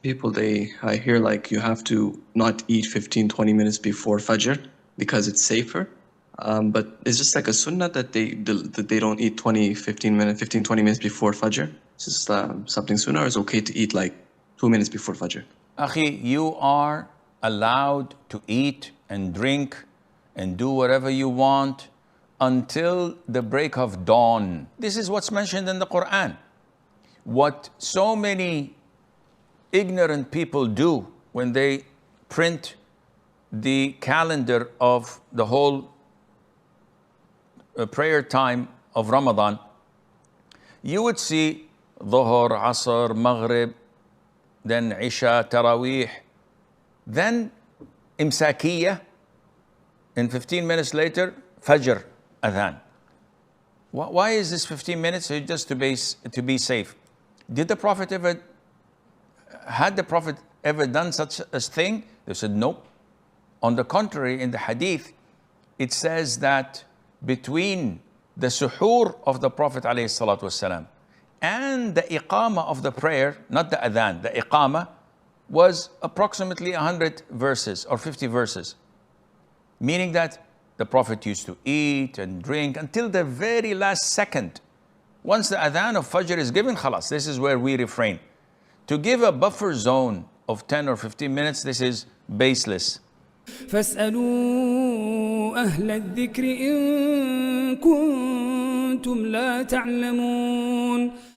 people, I hear like you have to not eat 15-20 minutes before Fajr because it's safer. But it's just like a sunnah that they don't eat 15-20 minutes before Fajr. It's just something sunnah, or it's okay to eat like 2 minutes before Fajr. Akhi, you are allowed to eat and drink and do whatever you want until the break of dawn. This is what's mentioned in the Quran. What so many ignorant people do when they print the calendar of the whole prayer time of Ramadan, you would see Dhuhr, Asr, Maghrib, then Isha, Taraweeh, then Imsakiyah, and 15 minutes later, Fajr, Adhan. Why is this 15 minutes? Just to be safe. Had the Prophet ever done such a thing? They said, nope. On the contrary, in the hadith, it says that between the suhoor of the Prophet ﷺ and the iqamah of the prayer, not the adhan, the iqamah, was approximately 100 verses or 50 verses. Meaning that the Prophet used to eat and drink until the very last second. Once the adhan of Fajr is given, khalas, this is where we refrain. To give a buffer zone of 10 or 15 minutes, this is baseless. فاسألوا أهل الذكر إن كنتم لا تعلمون